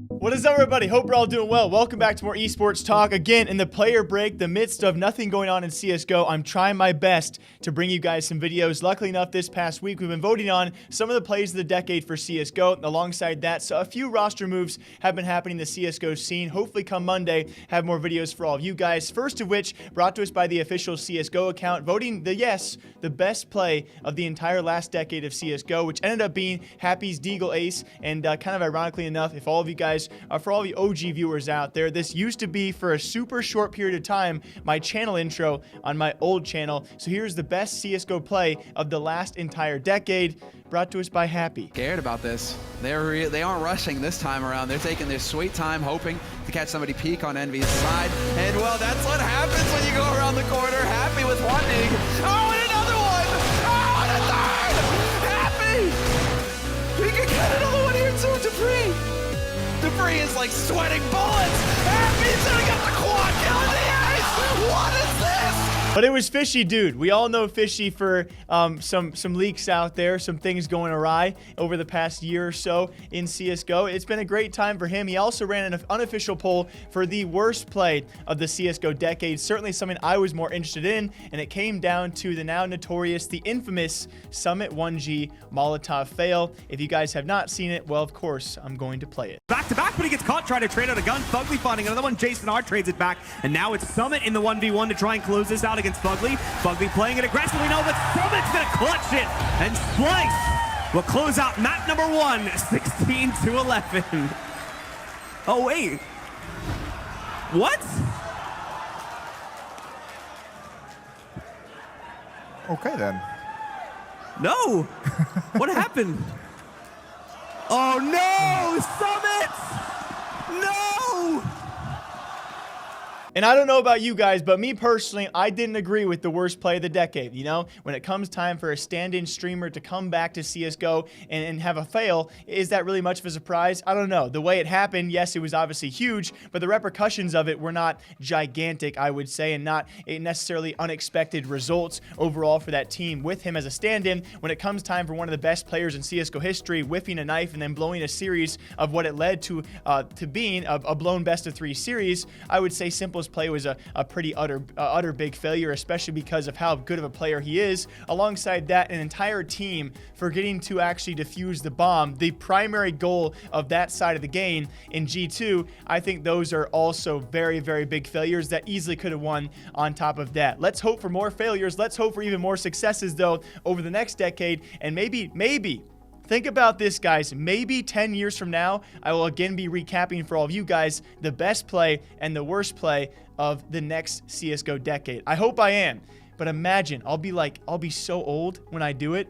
What is up, everybody? Hope you're all doing well. Welcome back to more esports talk. Again, in the player break, the midst of nothing going on in CSGO, I'm trying my best to bring you guys some videos. Luckily enough, this past week, we've been voting on some of the plays of the decade for CSGO. Alongside that, so a few roster moves have been happening in the CSGO scene. Hopefully, come Monday, have more videos for all of you guys. First of which, brought to us by the official CSGO account, voting the best play of the entire last decade of CSGO, which ended up being Happy's Deagle Ace. And kind of ironically enough, if all of you guys, for all the OG viewers out there, this used to be, for a super short period of time, my channel intro on my old channel. So here's the best CSGO play of the last entire decade, brought to us by Happy. Scared about this. They aren't rushing this time around. They're taking their sweet time, hoping to catch somebody peek on Envy's side. And well, that's what happens when you go around the corner. Happy with one dig. Oh, and another one! Oh, and a third! Happy! He can get another one here too, Dupree is like sweating bullets. Happy's gonna get the quad kill in the ace. What is this? But it was Fishy, dude. We all know Fishy for some leaks out there, some things going awry over the past year or so in CSGO. It's been a great time for him. He also ran an unofficial poll for the worst play of the CSGO decade. Certainly something I was more interested in, and it came down to the now notorious, the infamous Summit1g Molotov fail. If you guys have not seen it, well, of course, I'm going to play it. Back to back, but he gets caught trying to trade out a gun. Fugly finding another one. Jason R trades it back, and now it's Summit in the 1v1 to try and close this out against Fugly. Fugly playing it aggressively now, but Summit's gonna clutch it, and Splice will close out map number 1, 16-11. Oh wait, what? Okay then. No, what happened? Oh no, Summit! No! And I don't know about you guys, but me personally, I didn't agree with the worst play of the decade. You know, when it comes time for a stand-in streamer to come back to CSGO and have a fail, is that really much of a surprise? I don't know. The way it happened, yes, it was obviously huge, but the repercussions of it were not gigantic, I would say, and not necessarily unexpected results overall for that team with him as a stand-in. When it comes time for one of the best players in CSGO history, whiffing a knife and then blowing a series of what it led to being a blown best-of-3 series, I would say simple play was a pretty utter big failure, especially because of how good of a player he is. Alongside that, an entire team forgetting to actually defuse the bomb, the primary goal of that side of the game in G2. I think those are also very, very big failures that easily could have won on top of that. Let's hope for more failures. Let's hope for even more successes, though, over the next decade. And maybe, think about this, guys. Maybe 10 years from now, I will again be recapping for all of you guys the best play and the worst play of the next CSGO decade. I hope I am. But imagine, I'll be so old when I do it.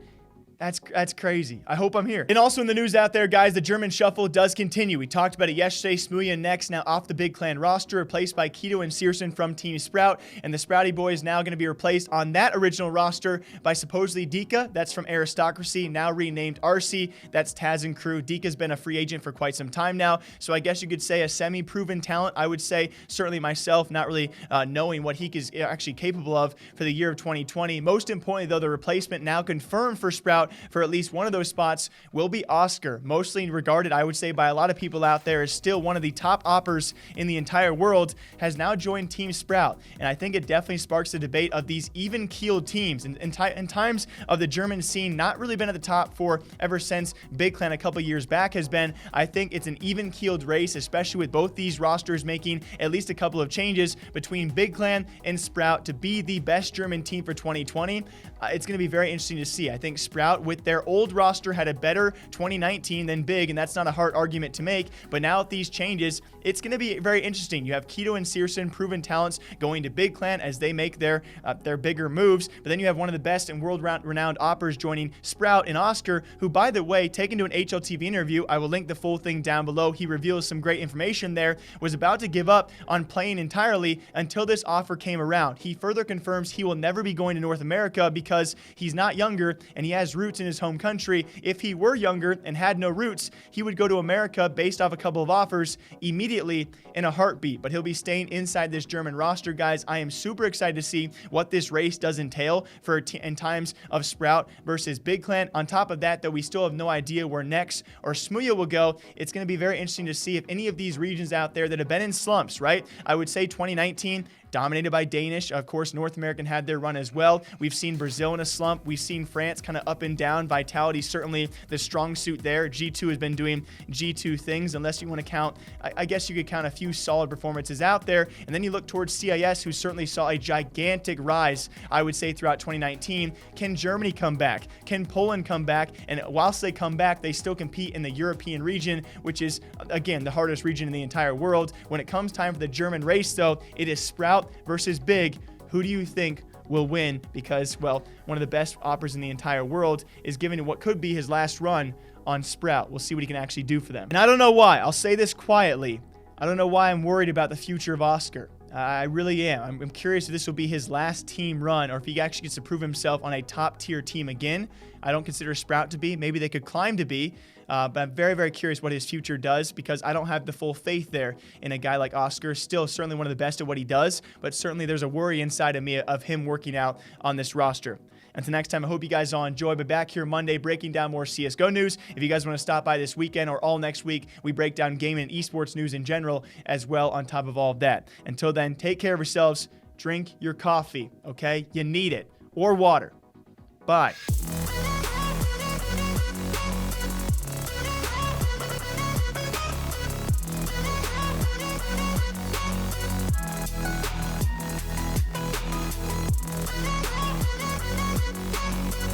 That's crazy. I hope I'm here. And also in the news out there, guys, the German shuffle does continue. We talked about it yesterday. Smooya next, now off the Big Clan roster, replaced by Keto and Searson from Team Sprout. And the Sprouty boys now going to be replaced on that original roster by supposedly Dika. That's from Aristocracy, now renamed RC. That's Taz and crew. Dika's been a free agent for quite some time now. So I guess you could say a semi-proven talent. I would say, certainly myself, not really knowing what he is actually capable of for the year of 2020. Most importantly, though, the replacement now confirmed for Sprout for at least one of those spots will be Oskar, mostly regarded, I would say, by a lot of people out there as still one of the top oppers in the entire world, has now joined Team Sprout. And I think it definitely sparks the debate of these even-keeled teams. In times of the German scene, not really been at the top for ever since Big Clan a couple years back has been. I think it's an even-keeled race, especially with both these rosters making at least a couple of changes between Big Clan and Sprout to be the best German team for 2020. It's going to be very interesting to see. I think Sprout, with their old roster, had a better 2019 than Big, and that's not a hard argument to make. But now with these changes, it's going to be very interesting. You have Keto and Searson, proven talents, going to Big Clan as they make their bigger moves. But then you have one of the best and world-renowned oppers joining Sprout and Oskar, who, by the way, taken to an HLTV interview, I will link the full thing down below. He reveals some great information there, was about to give up on playing entirely until this offer came around. He further confirms he will never be going to North America because he's not younger and he has roots in his home country. If he were younger and had no roots, he would go to America based off a couple of offers immediately in a heartbeat. But he'll be staying inside this German roster, guys. I am super excited to see what this race does entail for in times of Sprout versus Big Clan. On top of that, though, we still have no idea where Nex or Smooya will go. It's going to be very interesting to see if any of these regions out there that have been in slumps, right? I would say 2019, dominated by Danish. Of course, North American had their run as well. We've seen Brazil in a slump. We've seen France kind of up and down. Vitality, certainly the strong suit there. G2 has been doing G2 things, unless you want to count, I guess you could count a few solid performances out there. And then you look towards CIS, who certainly saw a gigantic rise, I would say, throughout 2019. Can Germany come back? Can Poland come back? And whilst they come back, they still compete in the European region, which is, again, the hardest region in the entire world. When it comes time for the German race, though, it is Sprout versus Big. Who do you think will win? Because, well, one of the best operas in the entire world is giving what could be his last run on Sprout. We'll see what he can actually do for them. And I don't know why. I'll say this quietly. I don't know why I'm worried about the future of Oskar. I really am. I'm curious if this will be his last team run or if he actually gets to prove himself on a top-tier team again. I don't consider Sprout to be. Maybe they could climb to be. But I'm very, very curious what his future does, because I don't have the full faith there in a guy like Oskar. Still certainly one of the best at what he does, but certainly there's a worry inside of me of him working out on this roster. Until next time, I hope you guys all enjoy. But back here Monday, breaking down more CSGO news. If you guys want to stop by this weekend or all next week, we break down gaming and esports news in general as well on top of all of that. Until then, take care of yourselves. Drink your coffee, okay? You need it. Or water. Bye.